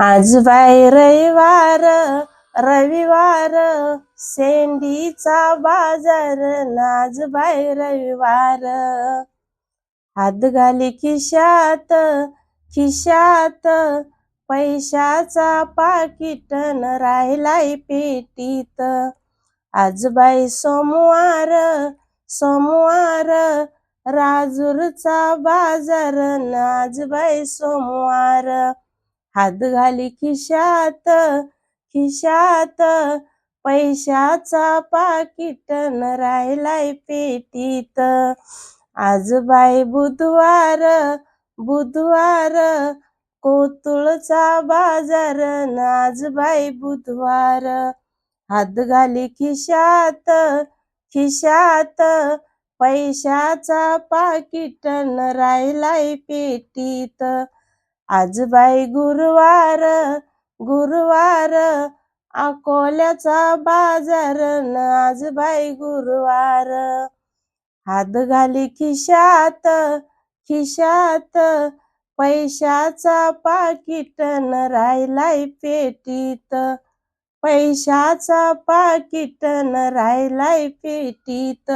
आज बाई रविवार, रविवार शेंडीचा बाजार, आज बाई रविवार. हात घाली खिशात, खिशात पैशाचा पाकिट न राहिलाय पेटीत. आज बाई सोमवार, सोमवार राजूरचा बाजार, आज बाई सोमवार. हात घाली खिशात, खिशात पैशाचा पाकिट न राहिलाय पेटीत. आज बाई बुधवार, बुधवार कोतुळचा बाजार, आज बाई बुधवार. हात घाली खिशात, खिशात पैशाचा पाकिट न राहिलाय पेटीत. आज बाई गुरुवार, गुरुवार अकोल्याचा बाजार, आज बाई गुरुवार. हात घाली खिशात, खिशात पैशाचा पाकिट न राहिलाय पेटीत. पैशाचा पाकिट न राहिलाय पेटीत.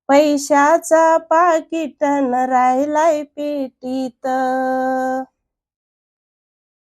पैशाचा पाकिट न राहिलाय पेटीत.